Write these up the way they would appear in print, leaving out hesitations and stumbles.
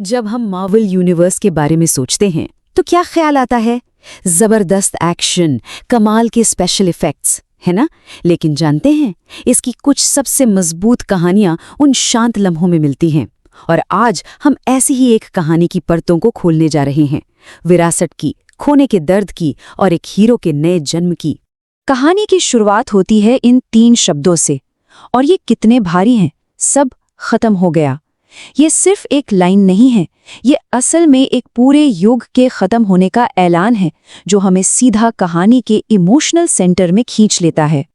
जब हम Marvel universe के बारे में सोचते हैं तो क्या ख्याल आता है? जबरदस्त एक्शन, कमाल के स्पेशल इफेक्ट्स, है ना? लेकिन जानते हैं, इसकी कुछ सबसे मजबूत कहानियां उन शांत लम्हों में मिलती हैं। और आज हम ऐसी ही एक कहानी की परतों को खोलने जा रहे हैं, विरासत की, खोने के दर्द की और एक हीरो के नए जन्म की। कहानी की शुरुआत होती है इन 3 शब्दों से, और ये कितने भारी हैं। सब खत्म हो गया। ये सिर्फ एक लाइन नहीं है, ये असल में एक पूरे युग के खत्म होने का ऐलान है, जो हमें सीधा कहानी के इमोशनल सेंटर में खींच लेता है।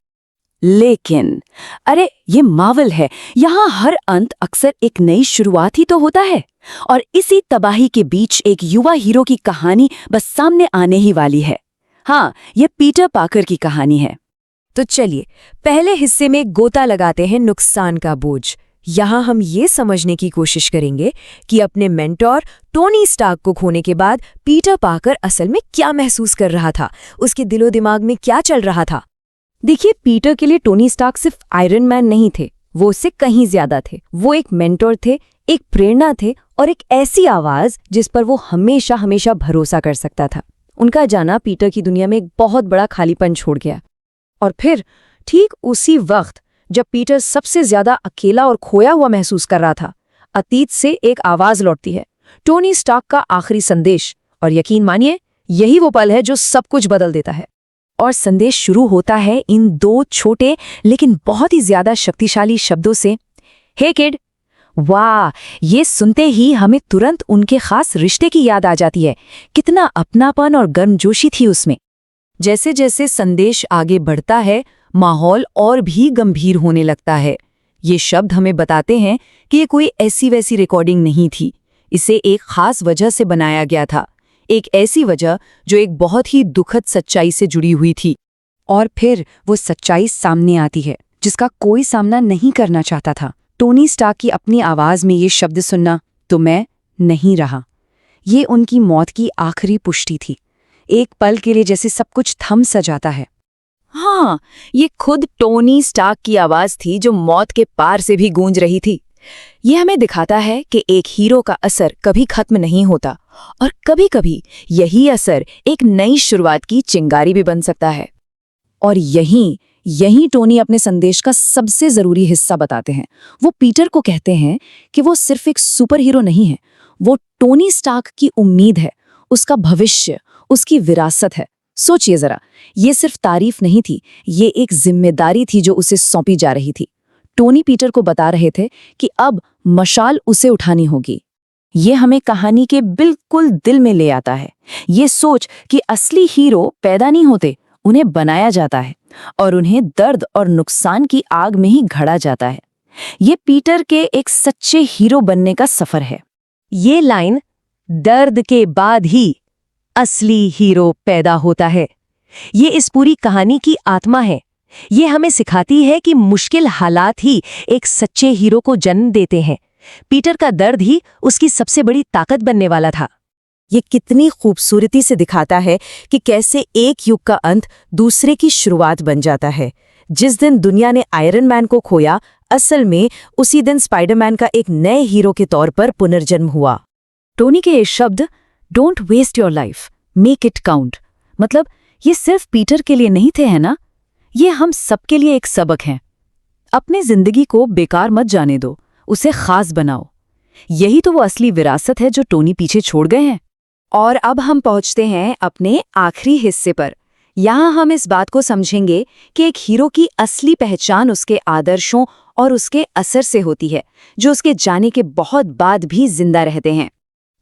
लेकिन अरे, ये मार्वल है, यहाँ हर अंत अक्सर एक नई शुरुआत ही तो होता है। और इसी तबाही के बीच एक युवा हीरो की कहानी बस सामने आने ही वाली है। हाँ, ये पीटर पाकर की कहानी है। तो चलिए पहले हिस्से में गोता लगाते हैं नुकसान का बोझ। यहाँ हम ये समझने की कोशिश करेंगे कि अपने मेंटोर टोनी स्टार्क को खोने के बाद पीटर पाकर असल में क्या महसूस कर रहा था, उसके दिलो दिमाग में क्या चल रहा था। देखिए, पीटर के लिए टोनी स्टार्क सिर्फ आयरन मैन नहीं थे, वो उससे कहीं ज्यादा थे। वो एक मेंटोर थे, एक प्रेरणा थे और एक ऐसी आवाज जिस पर वो हमेशा हमेशा भरोसा कर सकता था। उनका जाना पीटर की दुनिया में एक बहुत बड़ा खालीपन छोड़ गया। और फिर ठीक उसी वक्त जब पीटर सबसे ज्यादा अकेला और खोया हुआ महसूस कर रहा था, अतीत से एक आवाज लौटती है, टोनी स्टार्क का आखिरी संदेश। और यकीन मानिए, यही वो पल है जो सब कुछ बदल देता है। और संदेश शुरू होता है इन 2 छोटे लेकिन बहुत ही ज्यादा शक्तिशाली शब्दों से, हे किड। वाह, ये सुनते ही हमें तुरंत उनके खास रिश्ते की याद आ जाती है। कितना अपनापन और गर्मजोशी थी उसमें। जैसे जैसे संदेश आगे बढ़ता है, माहौल और भी गंभीर होने लगता है। ये शब्द हमें बताते हैं कि ये कोई ऐसी वैसी रिकॉर्डिंग नहीं थी। इसे एक खास वजह से बनाया गया था, एक ऐसी वजह जो एक बहुत ही दुखद सच्चाई से जुड़ी हुई थी। और फिर वो सच्चाई सामने आती है जिसका कोई सामना नहीं करना चाहता था। टोनी स्टार्क की अपनी आवाज में ये शब्द सुनना, तो मैं नहीं रहा। ये उनकी मौत की आखिरी पुष्टि थी। एक पल के लिए जैसे सब कुछ थम सा जाता है। हाँ, ये खुद टोनी स्टार्क की आवाज थी जो मौत के पार से भी गूंज रही थी। ये हमें दिखाता है कि एक हीरो का असर कभी खत्म नहीं होता और कभी-कभी यही असर एक नई शुरुआत की चिंगारी भी बन सकता है। और यहीं टोनी अपने संदेश का सबसे जरूरी हिस्सा बताते हैं। वो पीटर को कहते हैं कि वो सिर्फ एक सुपर हीरो नहीं है, वो टोनी स्टार्क की उम्मीद है, उसका भविष्य, उसकी विरासत है। सोचिए जरा, ये सिर्फ तारीफ नहीं थी, ये एक जिम्मेदारी थी जो उसे सौंपी जा रही थी। टोनी पीटर को बता रहे थे कि अब मशाल उसे उठानी होगी। ये हमें कहानी के बिल्कुल दिल में ले आता है। ये सोच कि असली हीरो पैदा नहीं होते, उन्हें बनाया जाता है और उन्हें दर्द और नुकसान की आग में ही घड़ा जाता है। ये पीटर के एक सच्चे हीरो बनने का सफर है। ये लाइन, दर्द के बाद ही असली हीरो पैदा होता है, ये इस पूरी कहानी की आत्मा है। ये हमें सिखाती है कि मुश्किल हालात ही एक सच्चे हीरो को जन्म देते हैं। पीटर का दर्द ही उसकी सबसे बड़ी ताकत बनने वाला था। ये कितनी खूबसूरती से दिखाता है कि कैसे एक युग का अंत दूसरे की शुरुआत बन जाता है। जिस दिन दुनिया ने आयरन मैन को खोया, असल में उसी दिन स्पाइडरमैन का एक नए हीरो के तौर पर पुनर्जन्म हुआ। टोनी के ये शब्द, don't waste your life, make it count, मतलब ये सिर्फ पीटर के लिए नहीं थे, है ना? ये हम सबके लिए एक सबक है। अपनी जिंदगी को बेकार मत जाने दो, उसे खास बनाओ। यही तो वो असली विरासत है जो टोनी पीछे छोड़ गए हैं। और अब हम पहुंचते हैं अपने आखिरी हिस्से पर। यहाँ हम इस बात को समझेंगे कि एक हीरो की असली पहचान उसके आदर्शों और उसके असर से होती है, जो उसके जाने के बहुत बाद भी जिंदा रहते हैं।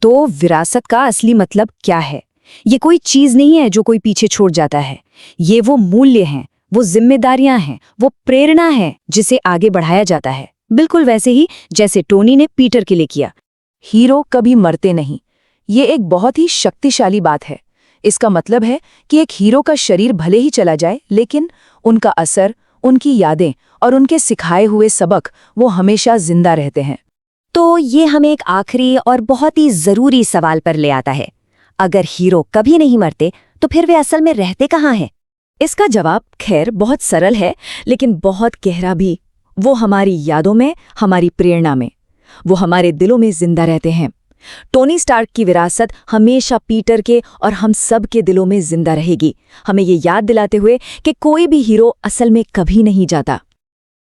तो विरासत का असली मतलब क्या है? ये कोई चीज नहीं है जो कोई पीछे छोड़ जाता है। ये वो मूल्य हैं, वो जिम्मेदारियां हैं, वो प्रेरणा है जिसे आगे बढ़ाया जाता है। बिल्कुल वैसे ही जैसे टोनी ने पीटर के लिए किया। हीरो कभी मरते नहीं, ये एक बहुत ही शक्तिशाली बात है। इसका मतलब है कि एक हीरो का शरीर भले ही चला जाए, लेकिन उनका असर, उनकी यादें और उनके सिखाए हुए सबक वो हमेशा जिंदा रहते हैं। तो ये हमें एक आखिरी और बहुत ही जरूरी सवाल पर ले आता है। अगर हीरो कभी नहीं मरते तो फिर वे असल में रहते कहाँ हैं? इसका जवाब खैर बहुत सरल है, लेकिन बहुत गहरा भी। वो हमारी यादों में, हमारी प्रेरणा में, वो हमारे दिलों में जिंदा रहते हैं। टोनी स्टार्क की विरासत हमेशा पीटर के और हम सब के दिलों में जिंदा रहेगी, हमें ये याद दिलाते हुए कि कोई भी हीरो असल में कभी नहीं जाता।